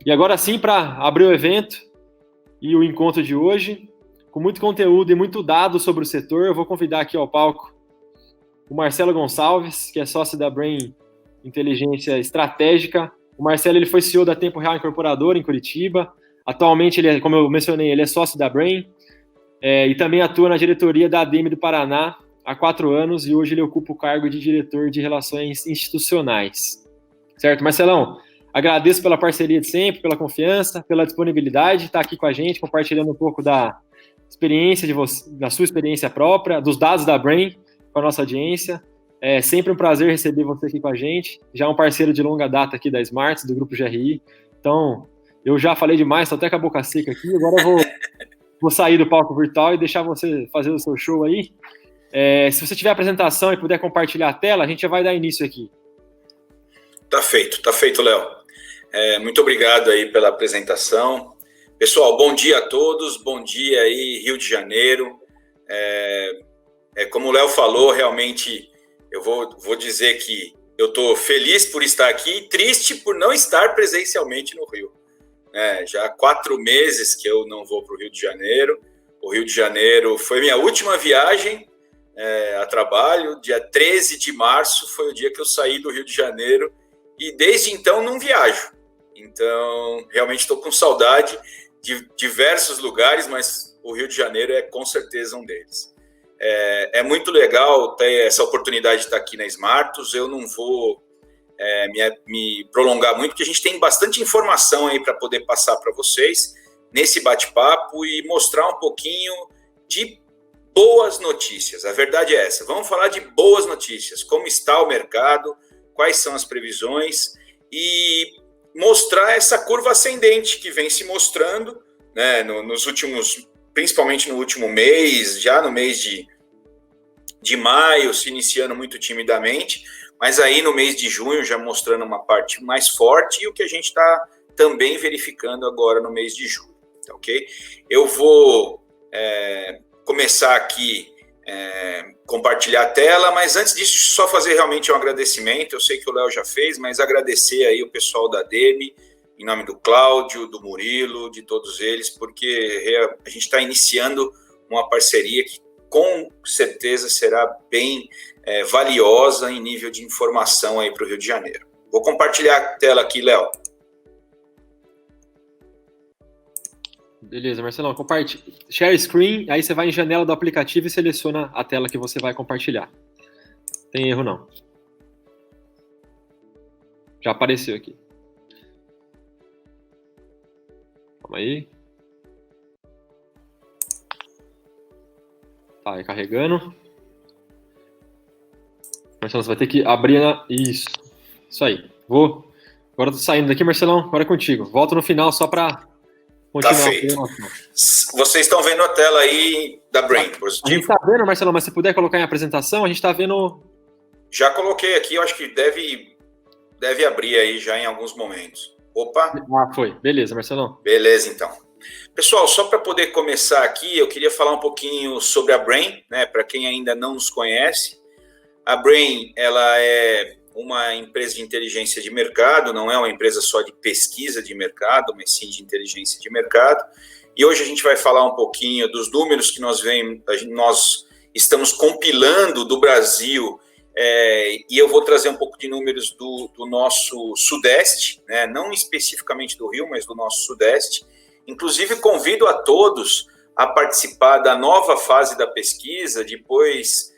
E agora sim, para abrir o evento e o encontro de hoje, com muito conteúdo e muito dado sobre o setor, eu vou convidar aqui ao palco o Marcelo Gonçalves, que é sócio da Brain Inteligência Estratégica. O Marcelo ele foi CEO da Tempo Real Incorporadora em Curitiba. Atualmente, ele, como eu mencionei, ele é sócio da Brain e também atua na diretoria da ADM do Paraná há 4 anos e hoje ele ocupa o cargo de diretor de Relações Institucionais. Certo, Marcelão? Agradeço pela parceria de sempre, pela confiança, pela disponibilidade de estar aqui com a gente, compartilhando um pouco da experiência de você, da sua experiência própria, dos dados da Brain com a nossa audiência. É sempre um prazer receber você aqui com a gente. Já é um parceiro de longa data aqui da Smarts, do Grupo GRI. Então, eu já falei demais, estou até com a boca seca aqui. Agora eu vou sair do palco virtual e deixar você fazer o seu show aí. Se você tiver a apresentação e puder compartilhar a tela, a gente já vai dar início aqui. Tá feito, Léo. Muito obrigado aí pela apresentação. Pessoal, bom dia a todos, bom dia aí, Rio de Janeiro. Como o Léo falou, realmente eu vou dizer que eu estou feliz por estar aqui e triste por não estar presencialmente no Rio. Já há 4 meses que eu não vou para o Rio de Janeiro. O Rio de Janeiro foi minha última viagem a trabalho. Dia 13 de março foi o dia que eu saí do Rio de Janeiro e desde então não viajo. Então, realmente estou com saudade de diversos lugares, mas o Rio de Janeiro é com certeza um deles. É muito legal ter essa oportunidade de estar aqui na Smartus. Eu não vou me prolongar muito, porque a gente tem bastante informação aí para poder passar para vocês nesse bate-papo e mostrar um pouquinho de boas notícias. A verdade é essa. Vamos falar de boas notícias, como está o mercado, quais são as previsões e mostrar essa curva ascendente que vem se mostrando, né, nos últimos, principalmente no último mês, já no mês de maio, se iniciando muito timidamente, mas aí no mês de junho já mostrando uma parte mais forte e o que a gente está também verificando agora no mês de julho, tá ok? Eu vou começar aqui compartilhar a tela, mas antes disso só fazer realmente um agradecimento. Eu sei que o Léo já fez, mas agradecer aí o pessoal da ADM, em nome do Cláudio, do Murilo, de todos eles, porque a gente está iniciando uma parceria que com certeza será bem valiosa em nível de informação aí para o Rio de Janeiro. Vou compartilhar a tela aqui, Léo. Beleza, Marcelão, compartilha. Share screen, aí você vai em janela do aplicativo e seleciona a tela que você vai compartilhar. Não tem erro, não. Já apareceu aqui. Calma aí. Tá, aí carregando. Marcelão, você vai ter que abrir na... Isso aí. Agora eu tô saindo daqui, Marcelão, agora é contigo. Volto no final só para... Tá feito. Vocês estão vendo a tela aí da Brain, positivo? A gente está vendo, Marcelo, mas se puder colocar em apresentação, a gente está vendo... Já coloquei aqui, eu acho que deve abrir aí já em alguns momentos. Opa! Foi. Beleza, Marcelão. Beleza, então. Pessoal, só para poder começar aqui, eu queria falar um pouquinho sobre a Brain, né? Para quem ainda não nos conhece. A Brain, ela é uma empresa de inteligência de mercado, não é uma empresa só de pesquisa de mercado, mas sim de inteligência de mercado. E hoje a gente vai falar um pouquinho dos números que nós estamos compilando do Brasil, e eu vou trazer um pouco de números do nosso Sudeste, né? Não especificamente do Rio, mas do nosso Sudeste. Inclusive, convido a todos a participar da nova fase da pesquisa, depois...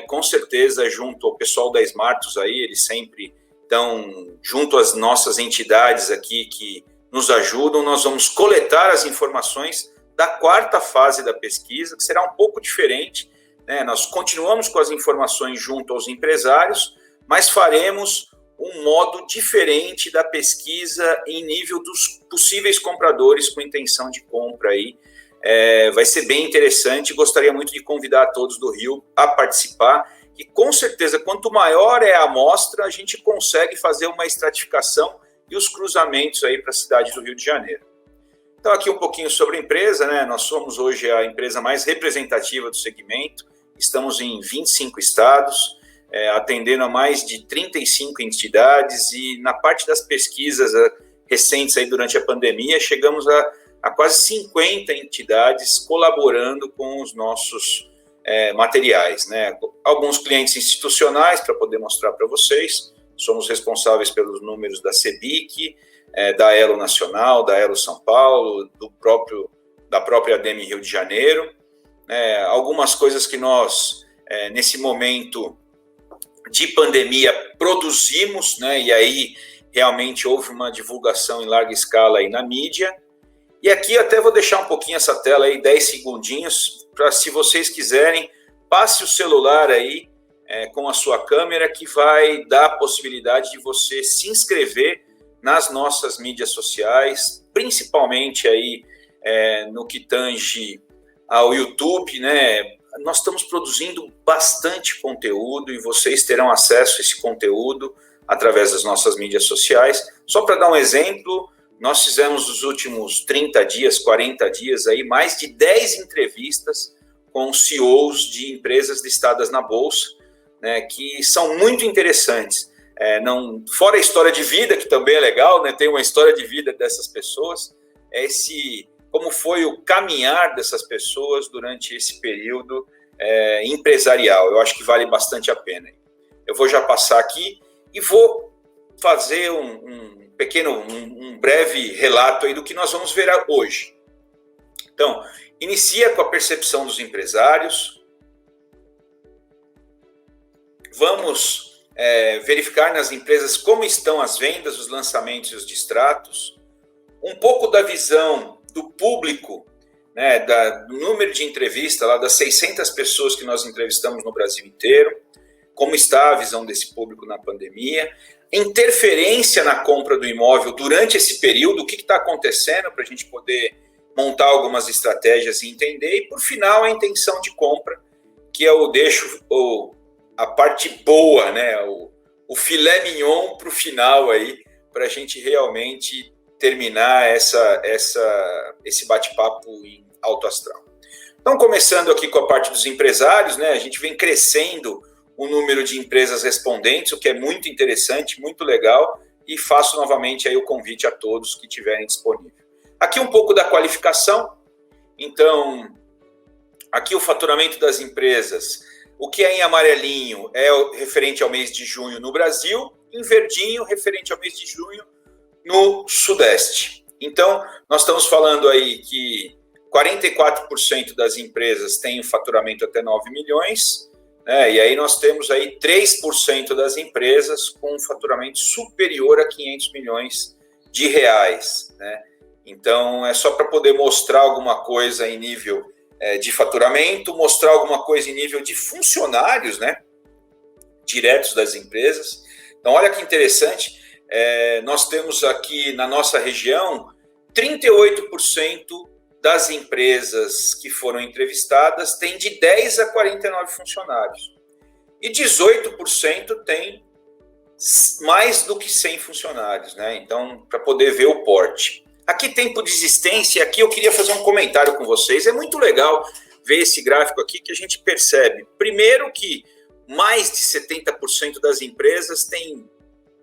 com certeza, junto ao pessoal da Smartus aí, eles sempre estão junto às nossas entidades aqui que nos ajudam. Nós vamos coletar as informações da 4ª fase da pesquisa, que será um pouco diferente, né? Nós continuamos com as informações junto aos empresários, mas faremos um modo diferente da pesquisa em nível dos possíveis compradores com intenção de compra aí. Vai ser bem interessante. Gostaria muito de convidar a todos do Rio a participar e com certeza quanto maior é a amostra, a gente consegue fazer uma estratificação e os cruzamentos aí para a cidade do Rio de Janeiro. Então aqui um pouquinho sobre a empresa, né? Nós somos hoje a empresa mais representativa do segmento, estamos em 25 estados, atendendo a mais de 35 entidades e na parte das pesquisas recentes aí durante a pandemia, chegamos a quase 50 entidades colaborando com os nossos materiais, né? Alguns clientes institucionais, para poder mostrar para vocês, somos responsáveis pelos números da CEBIC, da Elo Nacional, da Elo São Paulo, da própria ADEME Rio de Janeiro. Algumas coisas que nós, nesse momento de pandemia, produzimos, né? E aí realmente houve uma divulgação em larga escala aí na mídia. E aqui até vou deixar um pouquinho essa tela aí, 10 segundinhos, para, se vocês quiserem, passe o celular aí com a sua câmera, que vai dar a possibilidade de você se inscrever nas nossas mídias sociais, principalmente aí no que tange ao YouTube, né? Nós estamos produzindo bastante conteúdo e vocês terão acesso a esse conteúdo através das nossas mídias sociais. Só para dar um exemplo, nós fizemos nos últimos 30 dias, 40 dias, aí, mais de 10 entrevistas com CEOs de empresas listadas na Bolsa, né, que são muito interessantes. Fora a história de vida, que também é legal, né, tem uma história de vida dessas pessoas, como foi o caminhar dessas pessoas durante esse período empresarial. Eu acho que vale bastante a pena. Eu vou já passar aqui e vou fazer um breve relato aí do que nós vamos ver hoje. Então, inicia com a percepção dos empresários. Vamos verificar nas empresas como estão as vendas, os lançamentos e os distratos. Um pouco da visão do público, né, do número de entrevistas, lá das 600 pessoas que nós entrevistamos no Brasil inteiro, como está a visão desse público na pandemia, interferência na compra do imóvel durante esse período, o que está acontecendo para a gente poder montar algumas estratégias e entender, e por final a intenção de compra, que a parte boa, né, o filé mignon para o final aí, para a gente realmente terminar esse bate-papo em alto astral. Então, começando aqui com a parte dos empresários, né, a gente vem crescendo o número de empresas respondentes, o que é muito interessante, muito legal, e faço novamente aí o convite a todos que tiverem disponível. Aqui um pouco da qualificação. Então, aqui o faturamento das empresas, o que é em amarelinho é referente ao mês de junho no Brasil, em verdinho, referente ao mês de junho no Sudeste. Então, nós estamos falando aí que 44% das empresas têm um faturamento até 9 milhões, né? E aí nós temos aí 3% das empresas com um faturamento superior a 500 milhões de reais, né? Então, é só para poder mostrar alguma coisa em nível de faturamento, mostrar alguma coisa em nível de funcionários, né, diretos das empresas. Então, olha que interessante. Nós temos aqui na nossa região 38% das empresas que foram entrevistadas têm de 10 a 49 funcionários e 18% têm mais do que 100 funcionários, né? Então, para poder ver o porte. Aqui, tempo de existência, aqui eu queria fazer um comentário com vocês. É muito legal ver esse gráfico aqui que a gente percebe, primeiro, que mais de 70% das empresas têm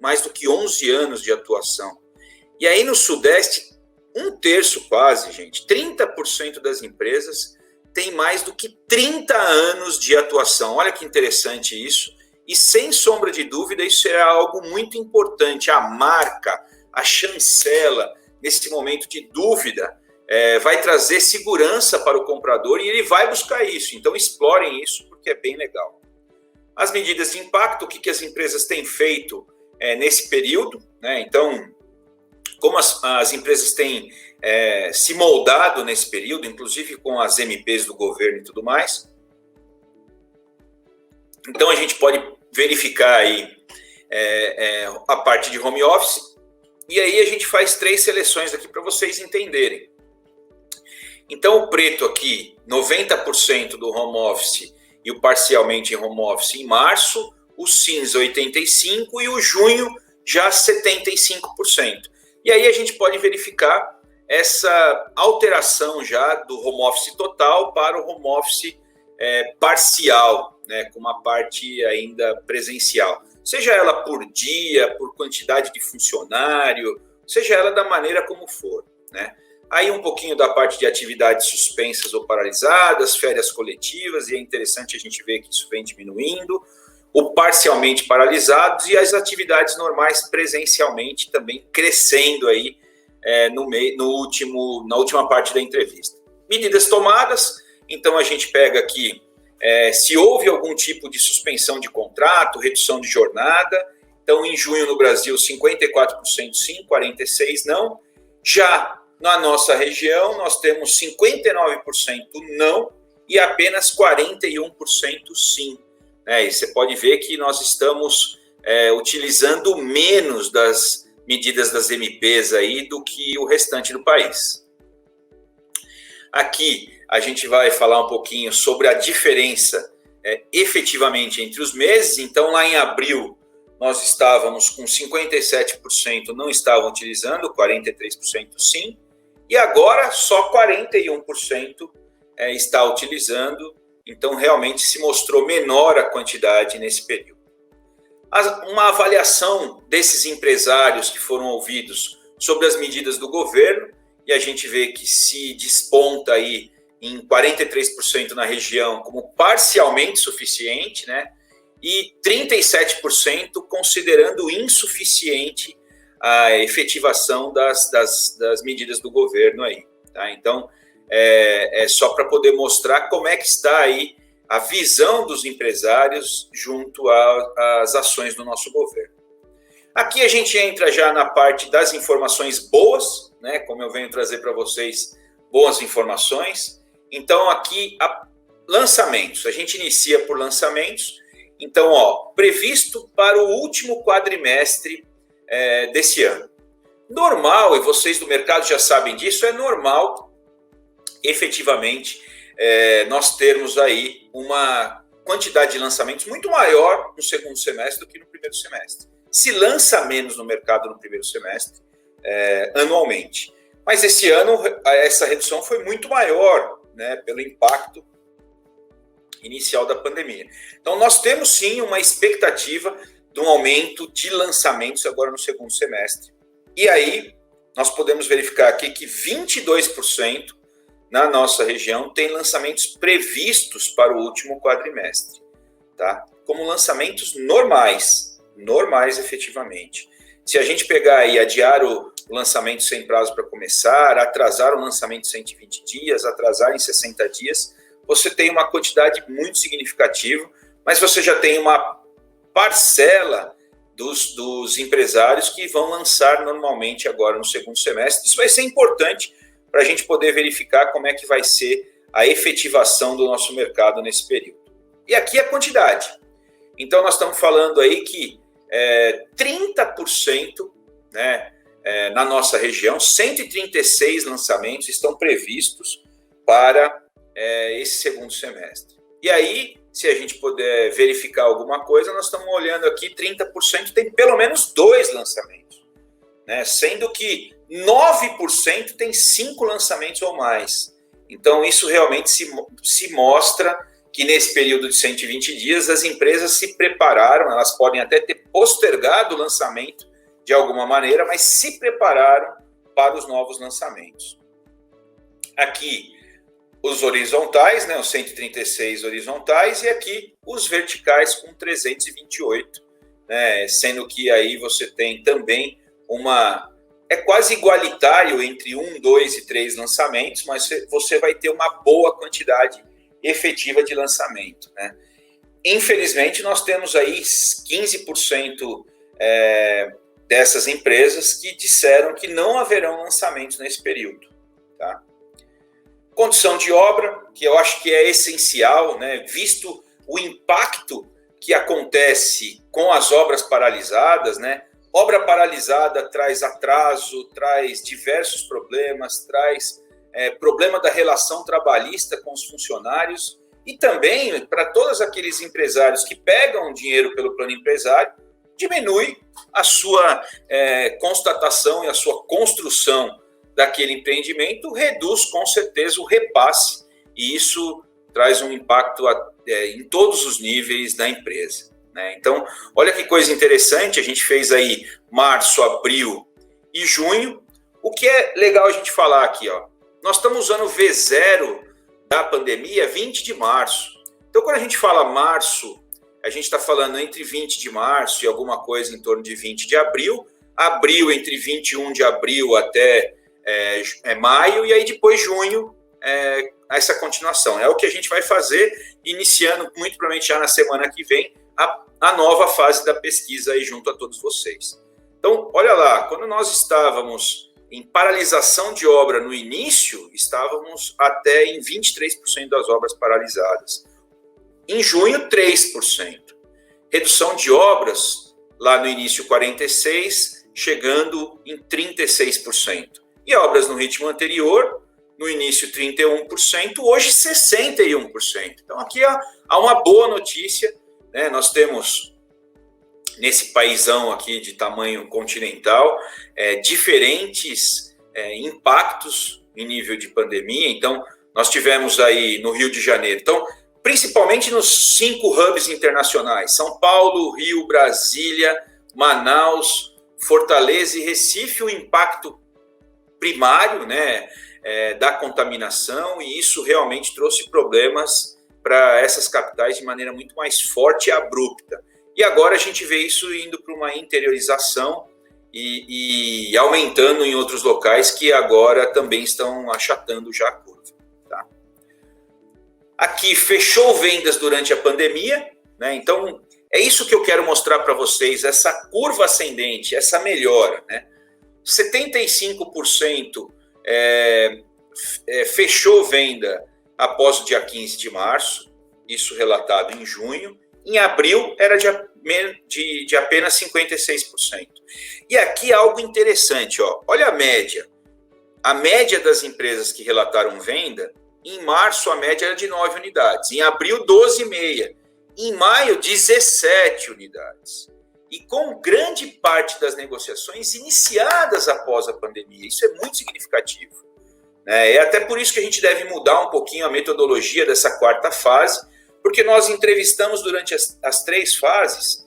mais do que 11 anos de atuação. E aí no Sudeste, 1/3 quase, gente, 30% das empresas têm mais do que 30 anos de atuação. Olha que interessante isso. E sem sombra de dúvida, isso será algo muito importante. A marca, a chancela, nesse momento de dúvida, vai trazer segurança para o comprador e ele vai buscar isso. Então explorem isso porque é bem legal. As medidas de impacto, o que as empresas têm feito nesse período, né? Então, como as empresas têm se moldado nesse período, inclusive com as MPs do governo e tudo mais. Então, a gente pode verificar aí a parte de home office, e aí a gente faz 3 seleções aqui para vocês entenderem. Então, o preto aqui, 90% do home office e o parcialmente em home office em março, o cinza 85% e o junho já 75%. E aí a gente pode verificar essa alteração já do home office total para o home office parcial, né, com uma parte ainda presencial. Seja ela por dia, por quantidade de funcionário, seja ela da maneira como for, né? Aí um pouquinho da parte de atividades suspensas ou paralisadas, férias coletivas, e é interessante a gente ver que isso vem diminuindo, o parcialmente paralisados e as atividades normais presencialmente também crescendo aí na última parte da entrevista. Medidas tomadas, então a gente pega aqui se houve algum tipo de suspensão de contrato, redução de jornada. Então, em junho no Brasil, 54% sim, 46% não. Já na nossa região, nós temos 59% não e apenas 41% sim. E você pode ver que nós estamos utilizando menos das medidas das MPs aí do que o restante do país. Aqui a gente vai falar um pouquinho sobre a diferença efetivamente entre os meses. Então, lá em abril, nós estávamos com 57% não estavam utilizando, 43% sim, e agora só 41% está utilizando, então realmente se mostrou menor a quantidade nesse período. Uma avaliação desses empresários que foram ouvidos sobre as medidas do governo, e a gente vê que se desponta aí em 43% na região como parcialmente suficiente, né? E 37% considerando insuficiente a efetivação das medidas do governo aí, tá? Então, é só para poder mostrar como é que está aí a visão dos empresários junto às ações do nosso governo. Aqui a gente entra já na parte das informações boas, né? Como eu venho trazer para vocês boas informações. Então, aqui, lançamentos. A gente inicia por lançamentos. Então, previsto para o último quadrimestre desse ano. Normal, e vocês do mercado já sabem disso, é normal, efetivamente, nós termos aí uma quantidade de lançamentos muito maior no segundo semestre do que no primeiro semestre. Se lança menos no mercado no primeiro semestre, anualmente. Mas esse ano, essa redução foi muito maior, né, pelo impacto inicial da pandemia. Então, nós temos sim uma expectativa de um aumento de lançamentos agora no segundo semestre. E aí, nós podemos verificar aqui que 22% na nossa região tem lançamentos previstos para o último quadrimestre, tá? Como lançamentos normais efetivamente. Se a gente pegar e adiar o lançamento sem prazo para começar, atrasar o lançamento em 120 dias, atrasar em 60 dias, você tem uma quantidade muito significativa, mas você já tem uma parcela dos empresários que vão lançar normalmente agora no segundo semestre. Isso vai ser importante para a gente poder verificar como é que vai ser a efetivação do nosso mercado nesse período. E aqui a quantidade. Então, nós estamos falando aí que 30%, né, na nossa região, 136 lançamentos estão previstos para esse segundo semestre. E aí, se a gente puder verificar alguma coisa, nós estamos olhando aqui, 30% tem pelo menos 2 lançamentos, né? Sendo que 9% tem 5 lançamentos ou mais. Então, isso realmente se mostra que nesse período de 120 dias as empresas se prepararam, elas podem até ter postergado o lançamento de alguma maneira, mas se prepararam para os novos lançamentos. Aqui, os horizontais, né, os 136 horizontais, e aqui os verticais com 328, né, sendo que aí você tem também quase igualitário entre 1, 2 e 3 lançamentos, mas você vai ter uma boa quantidade efetiva de lançamento, né? Infelizmente, nós temos aí 15% dessas empresas que disseram que não haverão lançamentos nesse período, tá? Condição de obra, que eu acho que é essencial, né? Visto o impacto que acontece com as obras paralisadas, né? Obra paralisada traz atraso, traz diversos problemas, traz problema da relação trabalhista com os funcionários e também para todos aqueles empresários que pegam dinheiro pelo plano empresário, diminui a sua constatação e a sua construção daquele empreendimento, reduz com certeza o repasse e isso traz um impacto em todos os níveis da empresa, né? Então, olha que coisa interessante, a gente fez aí março, abril e junho. O que é legal a gente falar aqui, ó, nós estamos usando o V0 da pandemia 20 de março. Então, quando a gente fala março, a gente está falando entre 20 de março e alguma coisa em torno de 20 de abril, abril entre 21 de abril até maio, e aí depois junho, essa continuação. É o que a gente vai fazer, iniciando muito provavelmente já na semana que vem, a nova fase da pesquisa aí junto a todos vocês. Então, olha lá, quando nós estávamos em paralisação de obra no início, estávamos até em 23% das obras paralisadas. Em junho, 3%. Redução de obras, lá no início 46%, chegando em 36%. E obras no ritmo anterior, no início 31%, hoje 61%. Então aqui há uma boa notícia, né? Nós temos, nesse paizão aqui de tamanho continental, diferentes impactos em nível de pandemia. Então, nós tivemos aí no Rio de Janeiro, então, principalmente nos 5 hubs internacionais, São Paulo, Rio, Brasília, Manaus, Fortaleza e Recife, o impacto primário, né, da contaminação, e isso realmente trouxe problemas para essas capitais de maneira muito mais forte e abrupta. E agora a gente vê isso indo para uma interiorização e aumentando em outros locais que agora também estão achatando já a curva. Tá? Aqui, fechou vendas durante a pandemia, né? Então, é isso que eu quero mostrar para vocês, essa curva ascendente, essa melhora, né? 75% fechou venda após o dia 15 de março, isso relatado em junho. Em abril, era de apenas 56%. E aqui algo interessante, ó. Olha a média. A média das empresas que relataram venda, em março a média era de 9 unidades, em abril 12,5, em maio 17 unidades. E com grande parte das negociações iniciadas após a pandemia. Isso é muito significativo. É até por isso que a gente deve mudar um pouquinho a metodologia dessa quarta fase, porque nós entrevistamos durante as 3 fases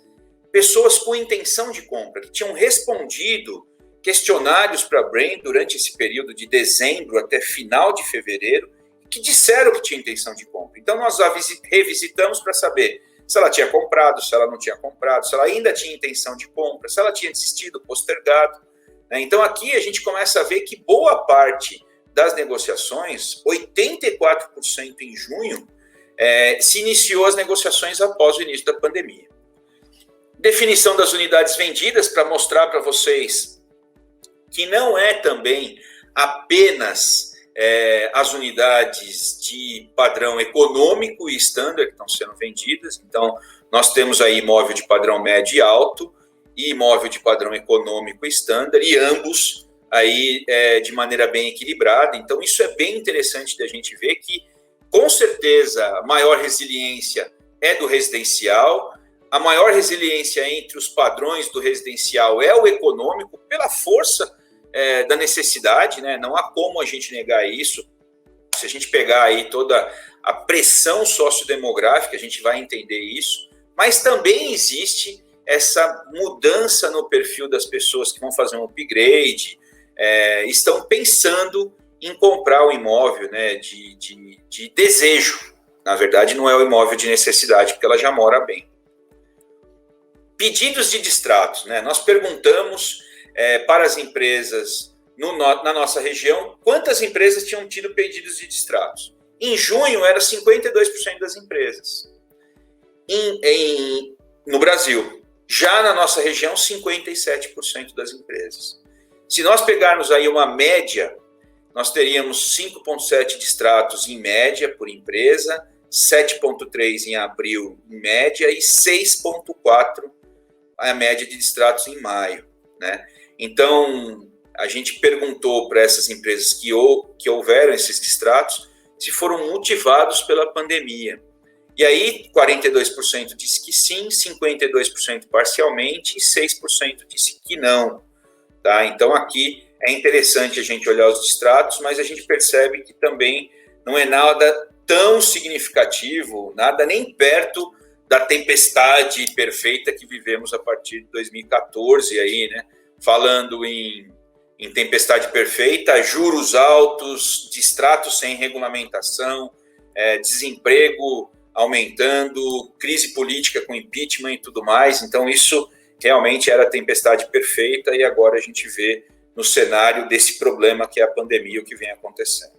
pessoas com intenção de compra, que tinham respondido questionários para a Brain durante esse período de dezembro até final de fevereiro, que disseram que tinha intenção de compra. Então, nós a revisitamos para saber se ela tinha comprado, se ela não tinha comprado, se ela ainda tinha intenção de compra, se ela tinha desistido, postergado. Então, aqui a gente começa a ver que boa parte das negociações, 84% em junho, se iniciou as negociações após o início da pandemia. Definição das unidades vendidas, para mostrar para vocês que não é também apenas as unidades de padrão econômico e standard que estão sendo vendidas. Então, nós temos aí imóvel de padrão médio e alto e imóvel de padrão econômico e standard, e ambos aí de maneira bem equilibrada. Então, isso é bem interessante da gente ver que, com certeza, a maior resiliência é do residencial. A maior resiliência entre os padrões do residencial é o econômico, pela força da necessidade, né? Não há como a gente negar isso. Se a gente pegar aí toda a pressão sociodemográfica, a gente vai entender isso. Mas também existe essa mudança no perfil das pessoas que vão fazer um upgrade, estão pensando em comprar o imóvel, né, de desejo. Na verdade, não é o imóvel de necessidade, porque ela já mora bem. Pedidos de distratos, né? Nós perguntamos para as empresas na nossa região quantas empresas tinham tido pedidos de distratos. Em junho, era 52% das empresas. No Brasil. Já na nossa região, 57% das empresas. Se nós pegarmos aí uma média, nós teríamos 5,7 distratos em média por empresa, 7,3 em abril em média e 6,4 a média de distratos em maio, né? Então, a gente perguntou para essas empresas que houveram esses distratos se foram motivados pela pandemia. E aí, 42% disse que sim, 52% parcialmente e 6% disse que não. Tá? Então, aqui é interessante a gente olhar os distratos, mas a gente percebe que também não é nada tão significativo, nada nem perto da tempestade perfeita que vivemos a partir de 2014, aí, né? Falando em em tempestade perfeita, juros altos, distratos sem regulamentação, desemprego aumentando, crise política com impeachment e tudo mais. Então, isso realmente era a tempestade perfeita e agora a gente vê no cenário desse problema que é a pandemia, o que vem acontecendo.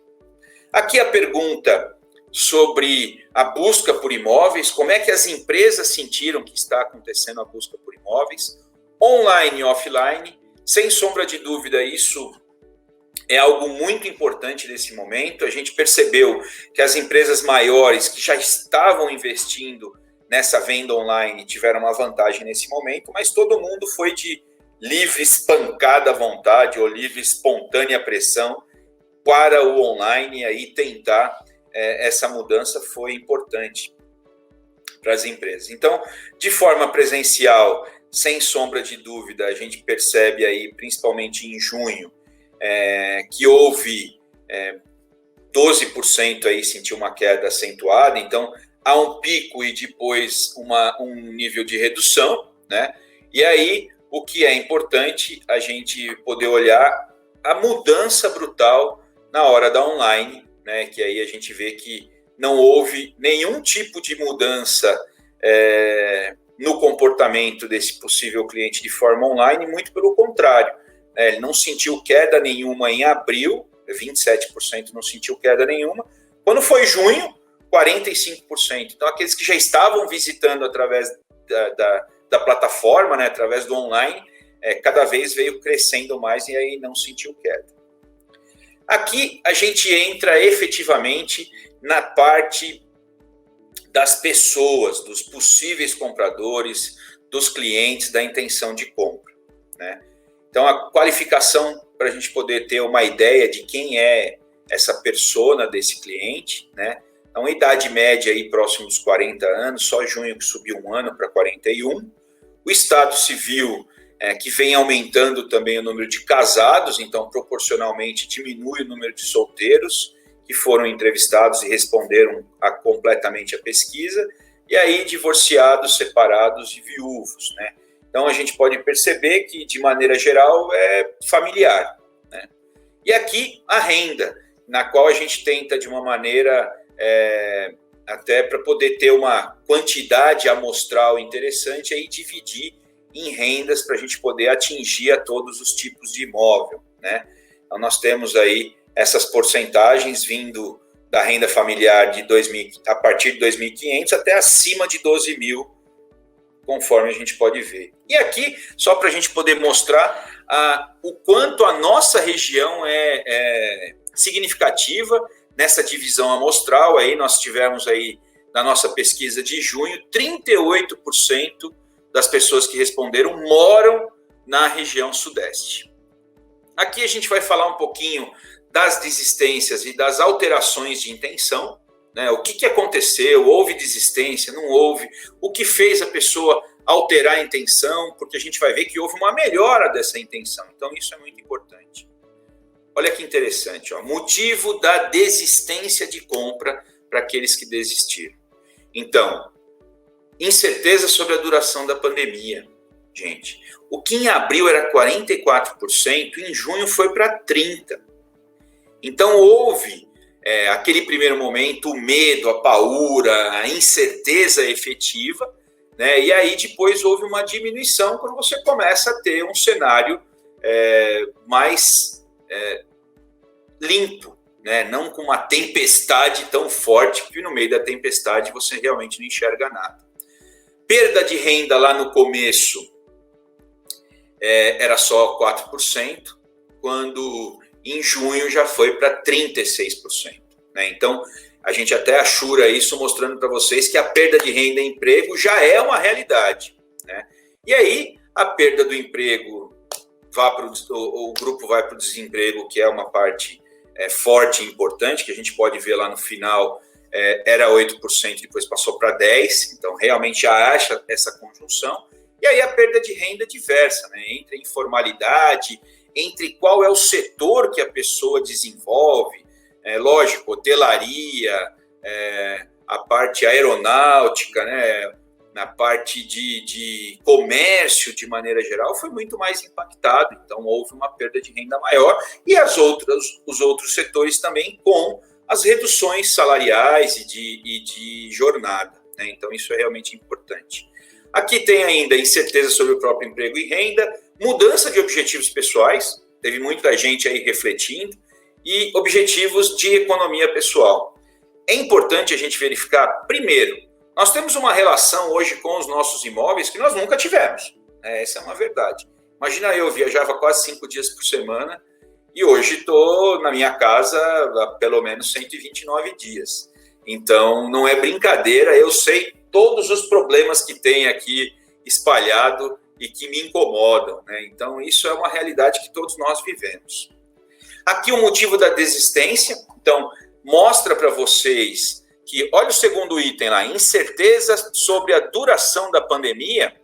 Aqui a pergunta sobre a busca por imóveis, como é que as empresas sentiram que está acontecendo a busca por imóveis, online e offline. Sem sombra de dúvida, isso é algo muito importante nesse momento. A gente percebeu que as empresas maiores que já estavam investindo nessa venda online tiveram uma vantagem nesse momento, mas todo mundo foi de livre espancada vontade ou livre espontânea pressão para o online, e aí tentar essa mudança foi importante para as empresas. Então, de forma presencial, sem sombra de dúvida, a gente percebe aí, principalmente em junho, que houve 12% aí sentiu uma queda acentuada, então há um pico e depois um nível de redução, né? E aí, o que é importante, a gente poder olhar a mudança brutal na hora da online, né? Que aí a gente vê que não houve nenhum tipo de mudança no comportamento desse possível cliente de forma online, muito pelo contrário. Ele não sentiu queda nenhuma em abril, 27% não sentiu queda nenhuma. Quando foi junho, 45%. Então, aqueles que já estavam visitando através da plataforma, né, através do online, cada vez veio crescendo mais e aí não sentiu queda. Aqui a gente entra efetivamente na parte das pessoas, dos possíveis compradores, dos clientes, da intenção de compra, né? Então, a qualificação para a gente poder ter uma ideia de quem é essa persona desse cliente, né? Então, idade média aí próximo dos 40 anos, só junho que subiu um ano para 41. O estado civil, que vem aumentando também o número de casados, então, proporcionalmente, diminui o número de solteiros que foram entrevistados e responderam completamente a pesquisa, e aí divorciados, separados e viúvos, né? Então, a gente pode perceber que, de maneira geral, é familiar, né? E aqui, a renda, na qual a gente tenta, de uma maneira, até para poder ter uma quantidade amostral interessante, aí dividir em rendas para a gente poder atingir a todos os tipos de imóvel, né? Então, nós temos aí essas porcentagens vindo da renda familiar a partir de 2.500 até acima de 12.000, conforme a gente pode ver. E aqui, só para a gente poder mostrar o quanto a nossa região é significativa nessa divisão amostral. Aí nós tivemos aí, na nossa pesquisa de junho, 38% das pessoas que responderam moram na região sudeste. Aqui a gente vai falar um pouquinho das desistências e das alterações de intenção, né? O que aconteceu? Houve desistência? Não houve? O que fez a pessoa alterar a intenção? Porque a gente vai ver que houve uma melhora dessa intenção. Então, isso é muito importante. Olha que interessante, ó. Motivo da desistência de compra para aqueles que desistiram. Então, incerteza sobre a duração da pandemia, gente. O que em abril era 44%, em junho foi para 30%. Então, houve aquele primeiro momento, o medo, a paura, a incerteza efetiva, né? E aí depois houve uma diminuição quando você começa a ter um cenário mais limpo, né? Não com uma tempestade tão forte que no meio da tempestade você realmente não enxerga nada. Perda de renda lá no começo era só 4%, quando em junho já foi para 36%. Né? Então, a gente até achura isso mostrando para vocês que a perda de renda e emprego já é uma realidade. Né? E aí, a perda do emprego, o grupo vai para o desemprego, que é uma parte forte e importante, que a gente pode ver lá no final, era 8%, depois passou para 10%, então realmente já acha essa conjunção. E aí a perda de renda diversa, né? Entre informalidade, entre qual é o setor que a pessoa desenvolve, lógico, hotelaria, a parte aeronáutica, né? na parte de comércio, de maneira geral, foi muito mais impactado. Então, houve uma perda de renda maior e os outros setores também com as reduções salariais e de jornada, né? Então, isso é realmente importante. Aqui tem ainda incerteza sobre o próprio emprego e renda, mudança de objetivos pessoais, teve muita gente aí refletindo, e objetivos de economia pessoal. É importante a gente verificar, primeiro, nós temos uma relação hoje com os nossos imóveis que nós nunca tivemos. Essa é uma verdade. Imagina, eu viajava quase 5 dias por semana e hoje estou na minha casa há pelo menos 129 dias. Então, não é brincadeira, eu sei todos os problemas que tem aqui espalhado e que me incomodam, né? Então, isso é uma realidade que todos nós vivemos. Aqui o motivo da desistência. Então, mostra para vocês que, olha o segundo item lá, incerteza sobre a duração da pandemia.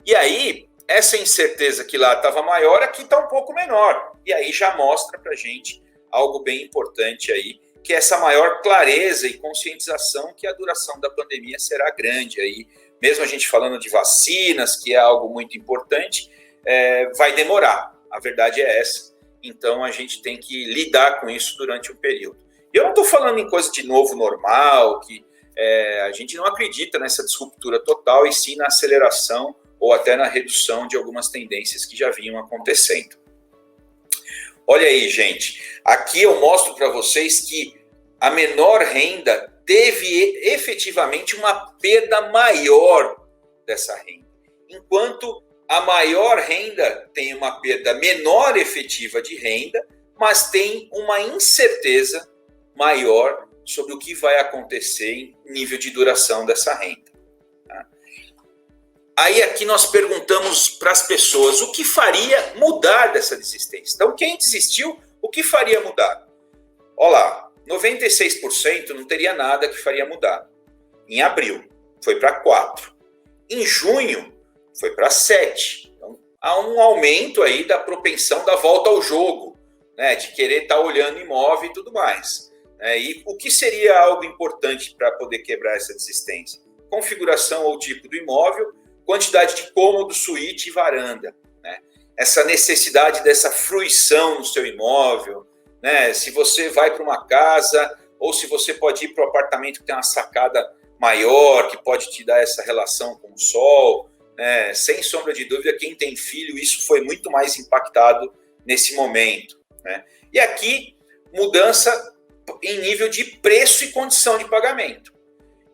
E aí, essa incerteza que lá estava maior, aqui está um pouco menor. E aí já mostra para a gente algo bem importante aí, que é essa maior clareza e conscientização que a duração da pandemia será grande. Aí, mesmo a gente falando de vacinas, que é algo muito importante, vai demorar. A verdade é essa. Então, a gente tem que lidar com isso durante um período. Eu não estou falando em coisa de novo normal, que a gente não acredita nessa disruptura total, e sim na aceleração ou até na redução de algumas tendências que já vinham acontecendo. Olha aí, gente. Aqui eu mostro para vocês que a menor renda teve efetivamente uma perda maior dessa renda, enquanto a maior renda tem uma perda menor efetiva de renda, mas tem uma incerteza maior sobre o que vai acontecer em nível de duração dessa renda. Tá? Aí aqui nós perguntamos para as pessoas o que faria mudar dessa desistência. Então, quem desistiu, o que faria mudar? Olha lá, 96% não teria nada que faria mudar. Em abril, foi para 4%. Em junho, foi para 7%. Então, há um aumento aí da propensão da volta ao jogo, né, de querer estar olhando imóvel e tudo mais. E o que seria algo importante para poder quebrar essa desistência? Configuração ou tipo do imóvel, quantidade de cômodo, suíte e varanda, né? Essa necessidade dessa fruição no seu imóvel, né? Se você vai para uma casa ou se você pode ir para um apartamento que tem uma sacada maior, que pode te dar essa relação com o sol, né? Sem sombra de dúvida, quem tem filho, isso foi muito mais impactado nesse momento, né? E aqui, mudança em nível de preço e condição de pagamento.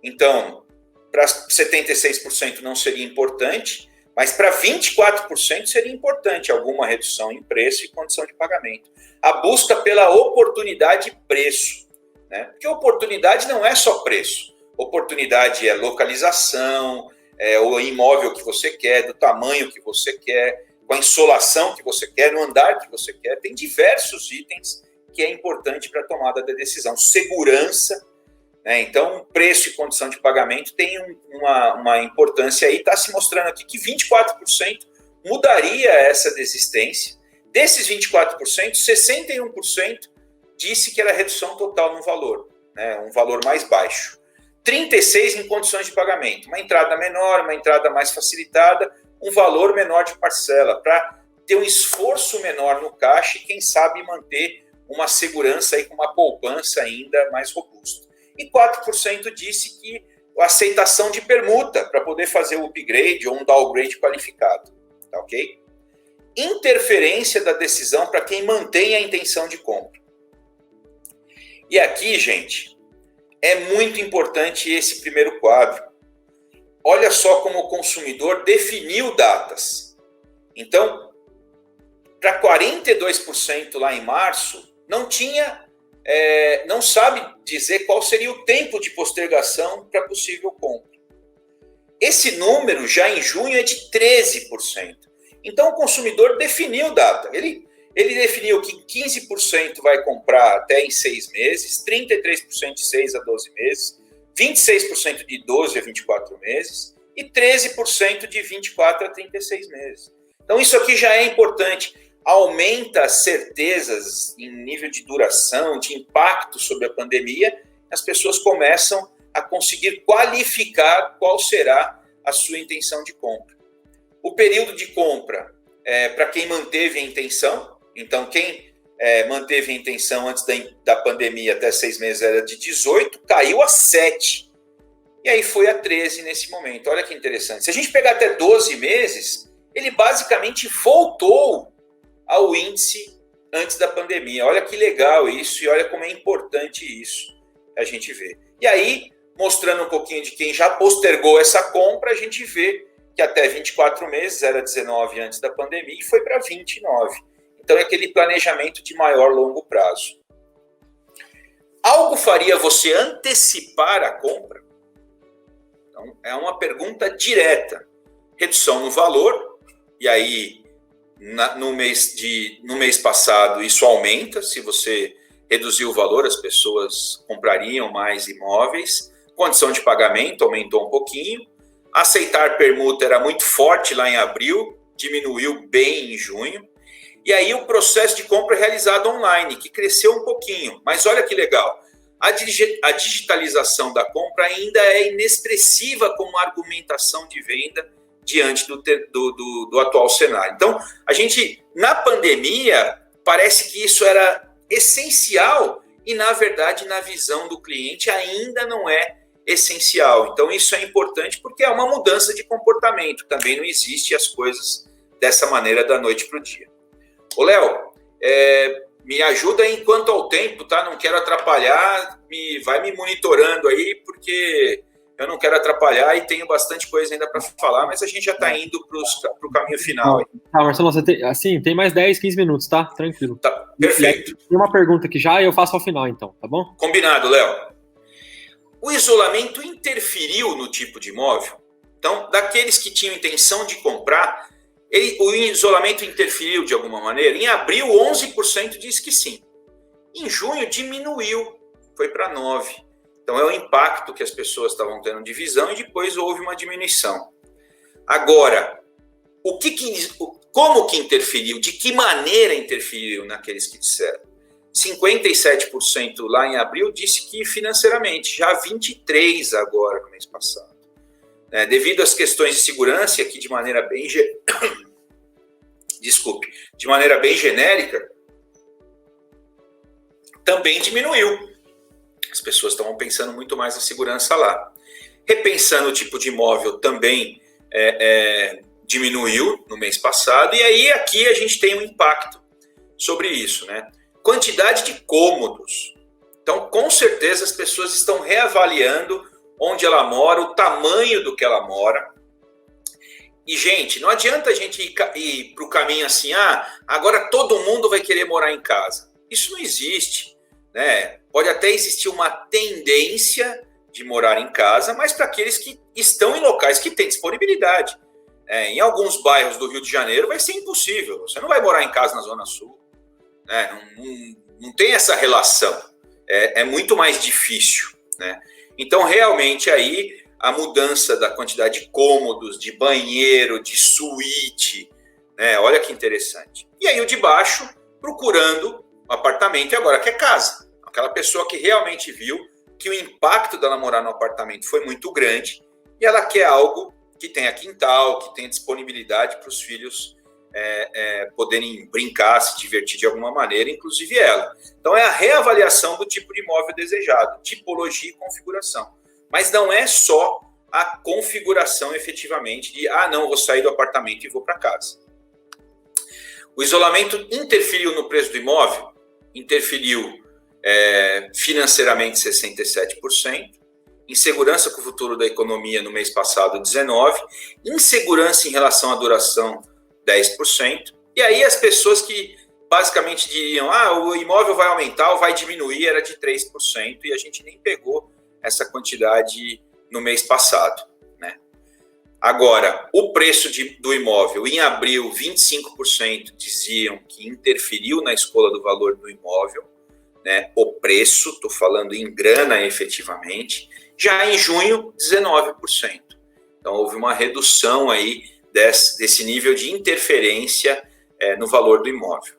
Então, para 76% não seria importante, mas para 24% seria importante alguma redução em preço e condição de pagamento. A busca pela oportunidade e preço, né? Porque oportunidade não é só preço. Oportunidade é localização, é o imóvel que você quer, do tamanho que você quer, com a insolação que você quer, no andar que você quer. Tem diversos itens que é importante para a tomada da decisão. Segurança, né? Então, preço e condição de pagamento tem uma importância aí. Está se mostrando aqui que 24% mudaria essa desistência. Desses 24%, 61% disse que era redução total no valor, né? Um valor mais baixo. 36% em condições de pagamento. Uma entrada menor, uma entrada mais facilitada, um valor menor de parcela, para ter um esforço menor no caixa e, quem sabe, manter uma segurança aí com uma poupança ainda mais robusta. E 4% disse que a aceitação de permuta para poder fazer o upgrade ou um downgrade qualificado. Tá ok? Interferência da decisão para quem mantém a intenção de compra. E aqui, gente, é muito importante esse primeiro quadro. Olha só como o consumidor definiu datas. Então, para 42% lá em março, não sabe dizer qual seria o tempo de postergação para possível compra. Esse número já em junho é de 13%. Então o consumidor definiu data. Ele definiu que 15% vai comprar até em 6 meses, 33% de 6 a 12 meses, 26% de 12 a 24 meses e 13% de 24 a 36 meses. Então isso aqui já é importante. Aumenta as certezas em nível de duração, de impacto sobre a pandemia, as pessoas começam a conseguir qualificar qual será a sua intenção de compra. O período de compra é para quem manteve a intenção. Então, quem manteve a intenção antes da pandemia até 6 meses era de 18, caiu a 7. E aí foi a 13 nesse momento. Olha que interessante. Se a gente pegar até 12 meses, ele basicamente voltou ao índice antes da pandemia. Olha que legal isso e olha como é importante isso a gente ver. E aí, mostrando um pouquinho de quem já postergou essa compra, a gente vê que até 24 meses era 19 antes da pandemia e foi para 29. Então, é aquele planejamento de maior longo prazo. Algo faria você antecipar a compra? Então, é uma pergunta direta. Redução no valor, e aí no mês passado isso aumenta. Se você reduzir o valor, as pessoas comprariam mais imóveis. Condição de pagamento aumentou um pouquinho. Aceitar permuta era muito forte lá em abril, diminuiu bem em junho. E aí o processo de compra é realizado online, que cresceu um pouquinho. Mas olha que legal, a digitalização da compra ainda é inexpressiva como argumentação de venda diante do atual cenário. Então, a gente, na pandemia, parece que isso era essencial e, na verdade, na visão do cliente, ainda não é essencial. Então, isso é importante porque é uma mudança de comportamento. Também não existe as coisas dessa maneira da noite para o dia. Ô, Léo, me ajuda aí quanto ao tempo, tá? Não quero atrapalhar, vai me monitorando aí, porque eu não quero atrapalhar e tenho bastante coisa ainda para falar, mas a gente já está indo para o caminho final. Tá, Marcelo, você tem mais 10, 15 minutos, tá? Tranquilo. Tá, perfeito. Tem uma pergunta aqui já e eu faço ao final, então, tá bom? Combinado, Léo. O isolamento interferiu no tipo de imóvel? Então, daqueles que tinham intenção de comprar, o isolamento interferiu de alguma maneira? Em abril, 11% diz que sim. Em junho, diminuiu, foi para 9%. Então, é o impacto que as pessoas estavam tendo de visão e depois houve uma diminuição. Agora, como que interferiu? De que maneira interferiu naqueles que disseram? 57% lá em abril disse que financeiramente, já 23% agora no mês passado. Devido às questões de segurança, aqui de maneira bem de maneira bem genérica, também diminuiu. As pessoas estavam pensando muito mais na segurança lá. Repensando o tipo de imóvel também diminuiu no mês passado, e aí aqui a gente tem um impacto sobre isso, né? Quantidade de cômodos. Então, com certeza, as pessoas estão reavaliando onde ela mora, o tamanho do que ela mora. E, gente, não adianta a gente ir para o caminho assim, agora todo mundo vai querer morar em casa. Isso não existe, né? Pode até existir uma tendência de morar em casa, mas para aqueles que estão em locais que têm disponibilidade. Em alguns bairros do Rio de Janeiro vai ser impossível. Você não vai morar em casa na Zona Sul. Não tem essa relação. É muito mais difícil, né? Então, realmente, aí a mudança da quantidade de cômodos, de banheiro, de suíte, né? Olha que interessante. E aí o de baixo procurando um apartamento e agora quer casa. Aquela pessoa que realmente viu que o impacto dela morar no apartamento foi muito grande e ela quer algo que tenha quintal, que tenha disponibilidade para os filhos poderem brincar, se divertir de alguma maneira, inclusive ela. Então, é a reavaliação do tipo de imóvel desejado, tipologia e configuração. Mas não é só a configuração efetivamente de, não, vou sair do apartamento e vou para casa. O isolamento interferiu no preço do imóvel? Interferiu financeiramente 67%, insegurança com o futuro da economia no mês passado 19%, insegurança em relação à duração 10%, e aí as pessoas que basicamente diriam, o imóvel vai aumentar ou vai diminuir, era de 3%, e a gente nem pegou essa quantidade no mês passado, né? Agora, o preço do imóvel, em abril, 25% diziam que interferiu na escolha do valor do imóvel, né? O preço, estou falando em grana efetivamente, já em junho, 19%. Então, houve uma redução aí desse nível de interferência no valor do imóvel.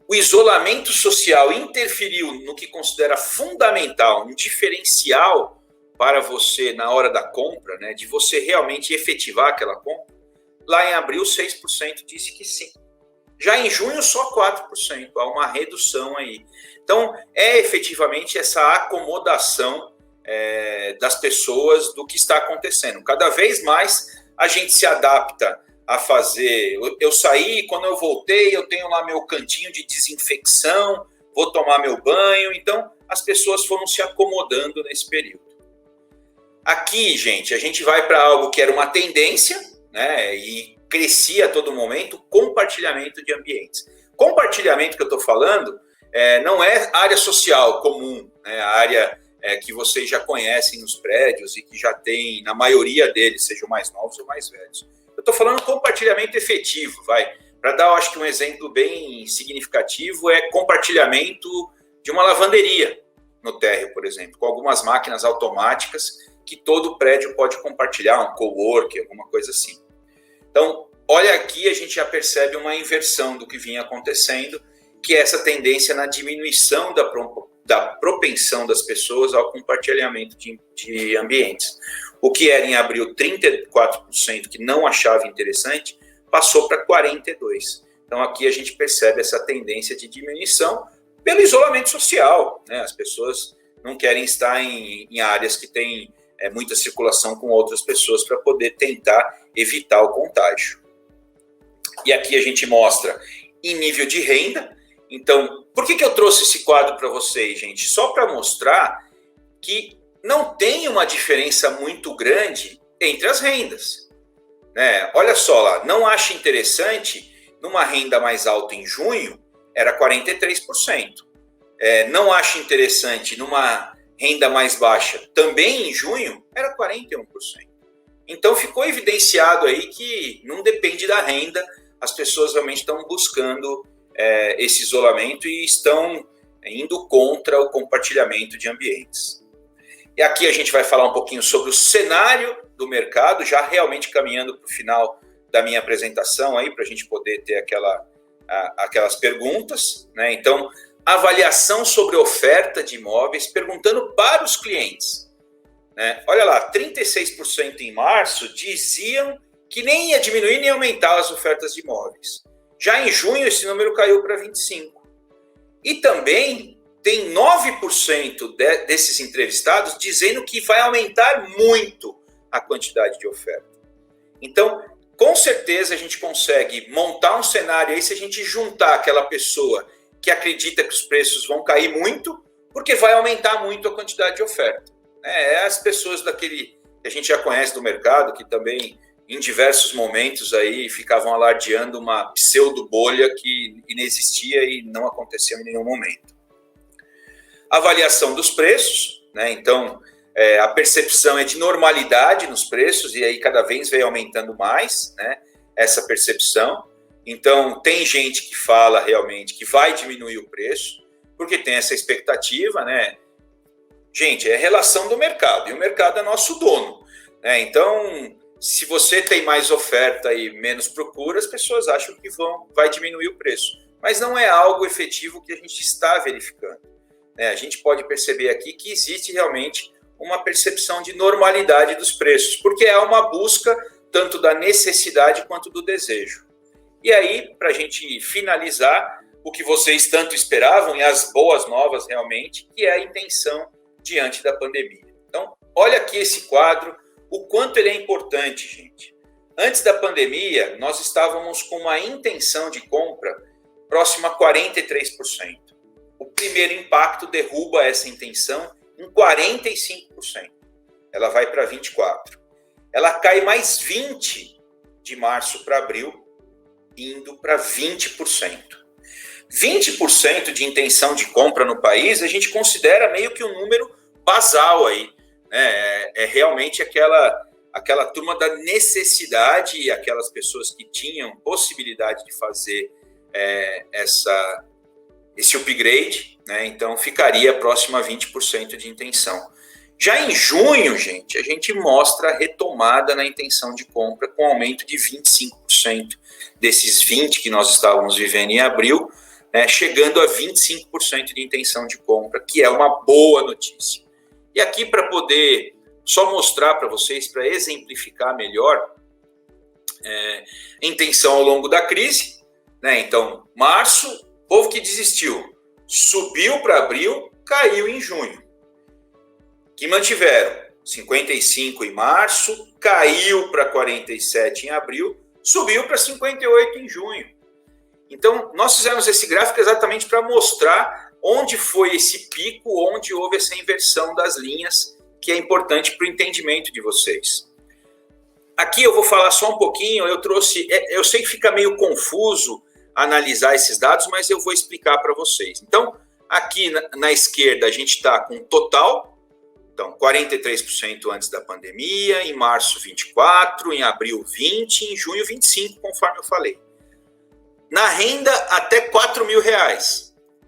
O isolamento social interferiu no que considera fundamental, um diferencial para você na hora da compra, né, de você realmente efetivar aquela compra, lá em abril 6% disse que sim. Já em junho só 4%, há uma redução aí. Então é efetivamente essa acomodação das pessoas do que está acontecendo. Cada vez mais a gente se adapta a fazer. Eu saí, quando eu voltei, eu tenho lá meu cantinho de desinfecção, vou tomar meu banho. Então as pessoas foram se acomodando nesse período. Aqui, gente, a gente vai para algo que era uma tendência, né, e crescia a todo momento, compartilhamento de ambientes. Compartilhamento que eu estou falando não é área social comum, né, a área que vocês já conhecem nos prédios e que já tem, na maioria deles, sejam mais novos ou mais velhos. Eu estou falando compartilhamento efetivo, para dar, eu acho que um exemplo bem significativo é compartilhamento de uma lavanderia no térreo, por exemplo, com algumas máquinas automáticas que todo prédio pode compartilhar, um coworking, alguma coisa assim. Então, olha aqui, a gente já percebe uma inversão do que vinha acontecendo, que é essa tendência na diminuição da propensão das pessoas ao compartilhamento de ambientes. O que era em abril 34% que não achava interessante, passou para 42%. Então, aqui a gente percebe essa tendência de diminuição pelo isolamento social, né? As pessoas não querem estar em áreas que têm muita circulação com outras pessoas para poder tentar evitar o contágio. E aqui a gente mostra em nível de renda. Então, por que eu trouxe esse quadro para vocês, gente? Só para mostrar que não tem uma diferença muito grande entre as rendas, né? Olha só lá, não acha interessante, numa renda mais alta em junho, era 43%. Não acha interessante numa renda mais baixa, também em junho, era 41%. Então, ficou evidenciado aí que não depende da renda, as pessoas realmente estão buscando esse isolamento e estão indo contra o compartilhamento de ambientes. E aqui a gente vai falar um pouquinho sobre o cenário do mercado, já realmente caminhando para o final da minha apresentação, aí para a gente poder ter aquelas perguntas, né? Então, avaliação sobre oferta de imóveis, perguntando para os clientes, né? Olha lá, 36% em março diziam que nem ia diminuir nem aumentar as ofertas de imóveis. Já em junho, esse número caiu para 25%. E também tem 9% desses entrevistados dizendo que vai aumentar muito a quantidade de oferta. Então, com certeza a gente consegue montar um cenário aí se a gente juntar aquela pessoa que acredita que os preços vão cair muito, porque vai aumentar muito a quantidade de oferta. As pessoas daquele que a gente já conhece do mercado, que também em diversos momentos aí ficavam alardeando uma pseudo-bolha que inexistia e não aconteceu em nenhum momento. Avaliação dos preços, né? Então, a percepção é de normalidade nos preços e aí cada vez vem aumentando mais, né, essa percepção. Então, tem gente que fala realmente que vai diminuir o preço, porque tem essa expectativa, né? Gente, é relação do mercado, e o mercado é nosso dono, né? Então, se você tem mais oferta e menos procura, as pessoas acham que vai diminuir o preço. Mas não é algo efetivo que a gente está verificando, né? A gente pode perceber aqui que existe realmente uma percepção de normalidade dos preços, porque há uma busca tanto da necessidade quanto do desejo. E aí, para a gente finalizar, o que vocês tanto esperavam e as boas novas realmente, que é a intenção diante da pandemia. Então, olha aqui esse quadro, o quanto ele é importante, gente. Antes da pandemia, nós estávamos com uma intenção de compra próxima a 43%. O primeiro impacto derruba essa intenção em 45%. Ela vai para 24%. Ela cai mais 20% de março para abril, indo para 20%. 20% de intenção de compra no país, a gente considera meio que um número basal aí, né? É realmente aquela turma da necessidade e aquelas pessoas que tinham possibilidade de fazer esse upgrade, né? Então ficaria próximo a 20% de intenção. Já em junho, gente, a gente mostra a retomada na intenção de compra com aumento de 25% desses 20% que nós estávamos vivendo em abril, né, chegando a 25% de intenção de compra, que é uma boa notícia. E aqui, para poder só mostrar para vocês, para exemplificar melhor intenção ao longo da crise, né? Então, março, povo que desistiu, subiu para abril, caiu em junho. Que mantiveram 55 em março, caiu para 47 em abril, subiu para 58 em junho. Então, nós fizemos esse gráfico exatamente para mostrar onde foi esse pico, onde houve essa inversão das linhas, que é importante para o entendimento de vocês. Aqui eu vou falar só um pouquinho, eu sei que fica meio confuso analisar esses dados, mas eu vou explicar para vocês. Então, aqui na esquerda a gente está com total, então 43% antes da pandemia, em março 24%, em abril 20%, em junho 25%, conforme eu falei. Na renda até R$4.000,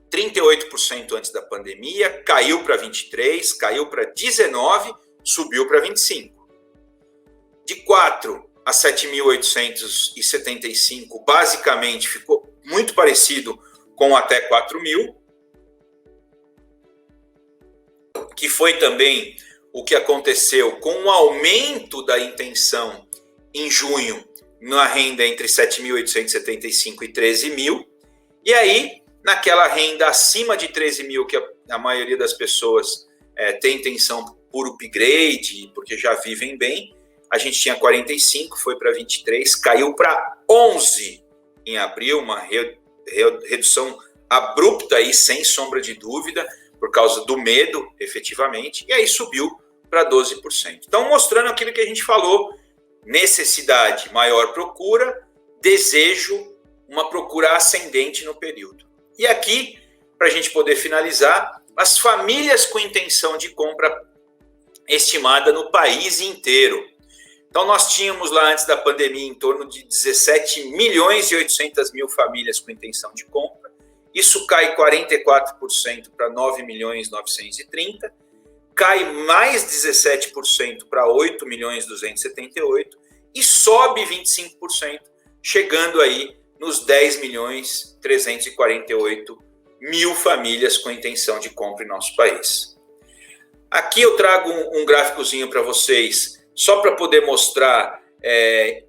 38% antes da pandemia, caiu para 23%, caiu para 19%, subiu para 25%. De 4 a 7.875, basicamente ficou muito parecido com até 4.000, que foi também o que aconteceu com o aumento da intenção em junho na renda entre 7.875 e 13.000, e aí naquela renda acima de 13.000, que a maioria das pessoas tem intenção por upgrade, porque já vivem bem, a gente tinha 45, foi para 23, caiu para 11 em abril, uma redução abrupta aí, sem sombra de dúvida, por causa do medo, efetivamente, e aí subiu para 12%. Então, mostrando aquilo que a gente falou, necessidade, maior procura, desejo, uma procura ascendente no período. E aqui, para a gente poder finalizar, as famílias com intenção de compra estimada no país inteiro. Então, nós tínhamos lá antes da pandemia em torno de 17.800.000 famílias com intenção de compra. Isso cai 44% para 9.930.000, cai mais 17% para 8.278.000 e sobe 25%, chegando aí nos 10.348.000 famílias com intenção de compra em nosso país. Aqui eu trago um gráficozinho para vocês, só para poder mostrar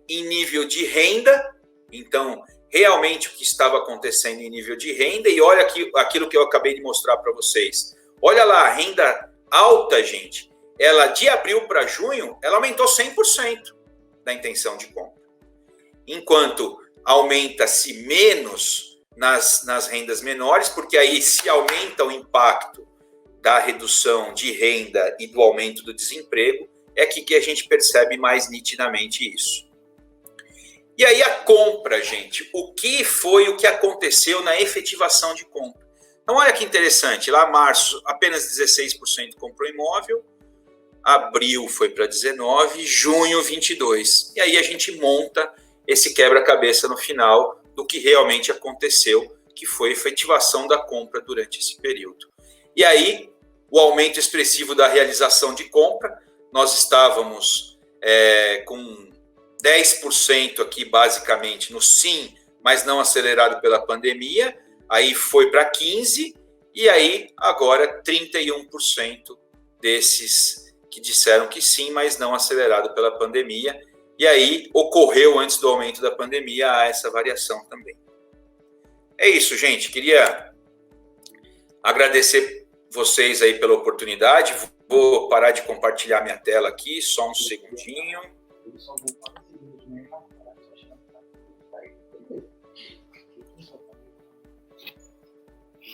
em nível de renda, então, realmente o que estava acontecendo em nível de renda, e olha aquilo que eu acabei de mostrar para vocês. Olha lá, a renda alta, gente, ela de abril para junho, ela aumentou 100% da intenção de compra. Enquanto aumenta-se menos nas rendas menores, porque aí se aumenta o impacto da redução de renda e do aumento do desemprego, é aqui que a gente percebe mais nitidamente isso. E aí a compra, gente, o que aconteceu na efetivação de compra? Então olha que interessante, lá março apenas 16% comprou imóvel, abril foi para 19%, junho 22%. E aí a gente monta esse quebra-cabeça no final do que realmente aconteceu, que foi a efetivação da compra durante esse período. E aí o aumento expressivo da realização de compra, nós estávamos com 10% aqui, basicamente, no sim, mas não acelerado pela pandemia, aí foi para 15%, e aí agora 31% desses que disseram que sim, mas não acelerado pela pandemia, e aí ocorreu, antes do aumento da pandemia, essa variação também. É isso, gente, queria agradecer vocês aí pela oportunidade. Vou parar de compartilhar minha tela aqui, só um segundinho.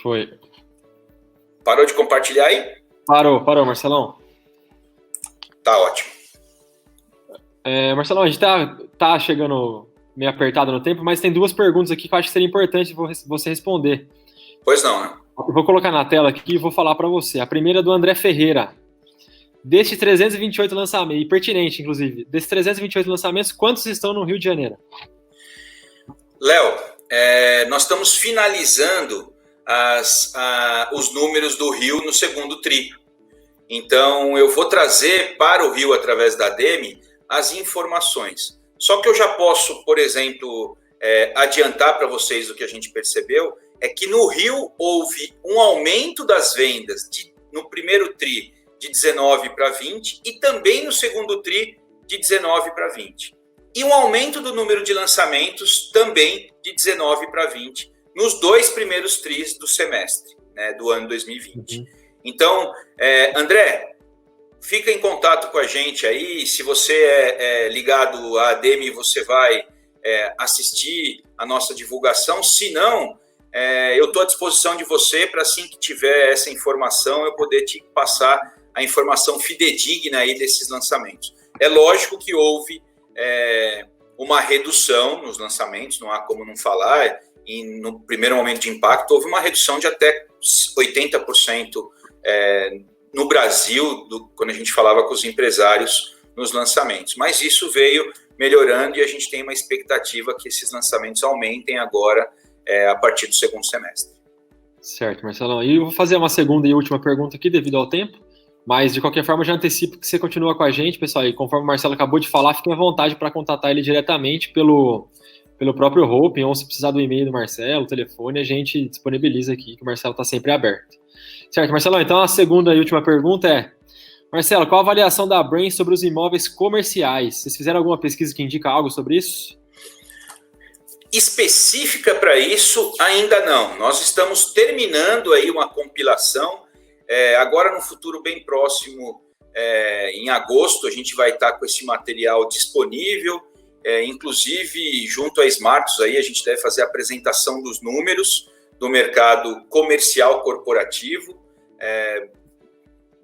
Foi. Parou de compartilhar aí? Parou, Marcelão. Tá ótimo. Marcelão, a gente tá chegando meio apertado no tempo, mas tem duas perguntas aqui que eu acho que seria importante você responder. Pois não, né? Eu vou colocar na tela aqui e vou falar para você. A primeira é do André Ferreira. Destes 328 lançamentos, e pertinente, inclusive, desses 328 lançamentos, quantos estão no Rio de Janeiro? Léo, nós estamos finalizando os números do Rio no segundo tri. Então, eu vou trazer para o Rio, através da ADEME, as informações. Só que eu já posso, por exemplo, adiantar para vocês o que a gente percebeu, é que no Rio houve um aumento das vendas no primeiro tri de de 19 para 20 e também no segundo TRI de 19 para 20. E um aumento do número de lançamentos também de 19 para 20 nos 2 primeiros TRIs do semestre, né, do ano 2020. Então, André, fica em contato com a gente aí. Se você é ligado à ADM, você vai assistir a nossa divulgação. Se não, eu estou à disposição de você para, assim que tiver essa informação, eu poder te passar a informação fidedigna aí desses lançamentos. É lógico que houve uma redução nos lançamentos, não há como não falar, e no primeiro momento de impacto houve uma redução de até 80% no Brasil, quando a gente falava com os empresários nos lançamentos. Mas isso veio melhorando e a gente tem uma expectativa que esses lançamentos aumentem agora a partir do segundo semestre. Certo, Marcelão. E eu vou fazer uma segunda e última pergunta aqui devido ao tempo, mas de qualquer forma eu já antecipo que você continua com a gente, pessoal, e conforme o Marcelo acabou de falar, fiquem à vontade para contatar ele diretamente pelo próprio Hope, ou se precisar do e-mail do Marcelo, o telefone, a gente disponibiliza aqui, que o Marcelo está sempre aberto. Certo, Marcelo, então a segunda e última pergunta é: Marcelo, qual a avaliação da Brain sobre os imóveis comerciais? Vocês fizeram alguma pesquisa que indica algo sobre isso? Específica para isso, ainda não. Nós estamos terminando aí uma compilação. Agora, no futuro bem próximo, em agosto, a gente vai estar com esse material disponível. Inclusive, junto à Smartus, aí, a gente deve fazer a apresentação dos números do mercado comercial corporativo,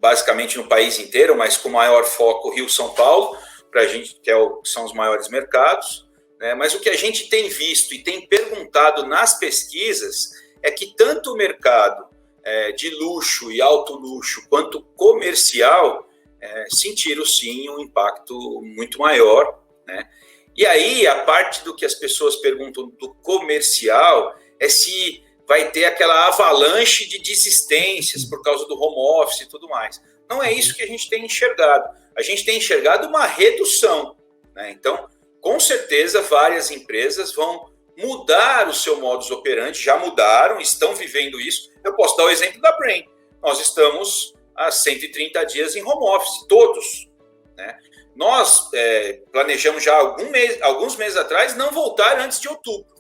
basicamente no país inteiro, mas com maior foco Rio São Paulo, para a gente, que são os maiores mercados. Mas o que a gente tem visto e tem perguntado nas pesquisas é que tanto o mercado de luxo e alto luxo quanto comercial sentiram sim um impacto muito maior, né? E aí a parte do que as pessoas perguntam do comercial é se vai ter aquela avalanche de desistências por causa do home office e tudo mais. Não é isso que a gente tem enxergado. A gente tem enxergado uma redução, né? Então, com certeza, várias empresas vão mudar o seu modus operandi, já mudaram, estão vivendo isso. Eu posso dar o exemplo da Brain. Nós estamos há 130 dias em home office, todos, né? Nós planejamos já alguns meses atrás não voltar antes de outubro,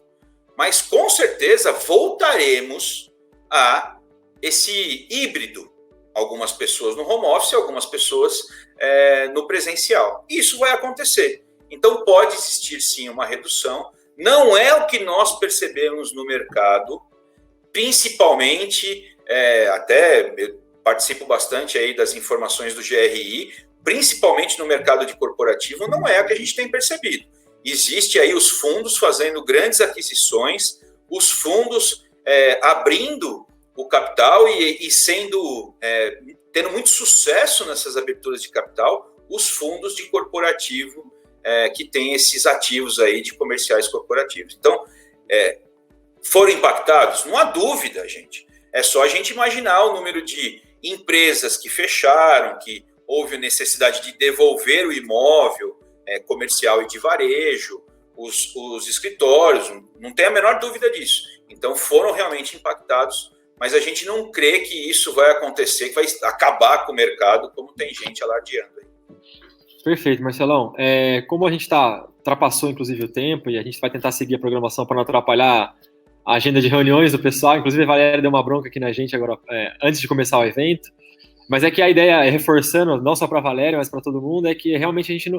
mas com certeza voltaremos a esse híbrido. Algumas pessoas no home office, algumas pessoas no presencial. Isso vai acontecer. Então, pode existir, sim, uma redução. Não é o que nós percebemos no mercado, principalmente, até eu participo bastante aí das informações do GRI, principalmente no mercado de corporativo, não é o que a gente tem percebido. Existe aí os fundos fazendo grandes aquisições, os fundos abrindo o capital e tendo muito sucesso nessas aberturas de capital, os fundos de corporativo que tem esses ativos aí de comerciais corporativos. Então, foram impactados? Não há dúvida, gente. É só a gente imaginar o número de empresas que fecharam, que houve necessidade de devolver o imóvel comercial e de varejo, os escritórios, não tem a menor dúvida disso. Então, foram realmente impactados, mas a gente não crê que isso vai acontecer, que vai acabar com o mercado, como tem gente alardeando aí. Perfeito, Marcelão. Como a gente ultrapassou, inclusive, o tempo, e a gente vai tentar seguir a programação para não atrapalhar a agenda de reuniões do pessoal, inclusive a Valéria deu uma bronca aqui na gente agora, antes de começar o evento, mas é que a ideia, reforçando, não só para a Valéria, mas para todo mundo, é que realmente a gente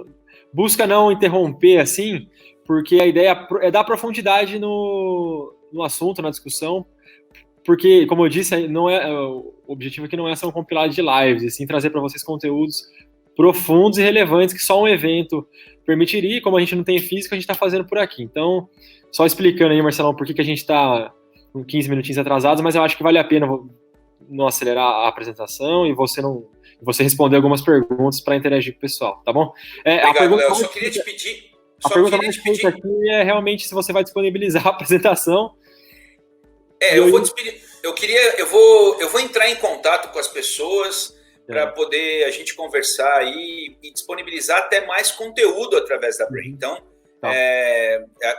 busca não interromper assim, porque a ideia é dar profundidade no assunto, na discussão, porque, como eu disse, o objetivo aqui não é ser um compilado de lives, e sim trazer para vocês conteúdos profundos e relevantes que só um evento permitiria, como a gente não tem físico, a gente está fazendo por aqui. Então, só explicando aí, Marcelão, por que a gente está com 15 minutinhos atrasados, mas eu acho que vale a pena não acelerar a apresentação e você responder algumas perguntas para interagir com o pessoal, tá bom? Obrigado, Léo. Só queria te pedir... A pergunta mais feita aqui é realmente se você vai disponibilizar a apresentação. Eu vou entrar em contato com as pessoas para poder a gente conversar aí e disponibilizar até mais conteúdo através da Brain. Então,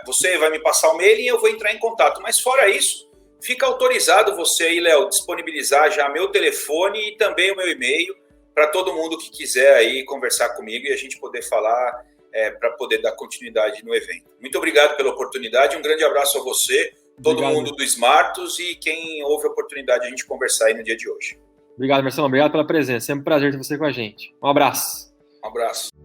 você vai me passar o mail e eu vou entrar em contato. Mas fora isso, fica autorizado você aí, Léo, disponibilizar já meu telefone e também o meu e-mail para todo mundo que quiser aí conversar comigo e a gente poder falar para poder dar continuidade no evento. Muito obrigado pela oportunidade, um grande abraço a você, todo mundo do Smartus e quem houve a oportunidade de a gente conversar aí no dia de hoje. Obrigado, Marcelo. Obrigado pela presença. Sempre um prazer ter você com a gente. Um abraço. Um abraço.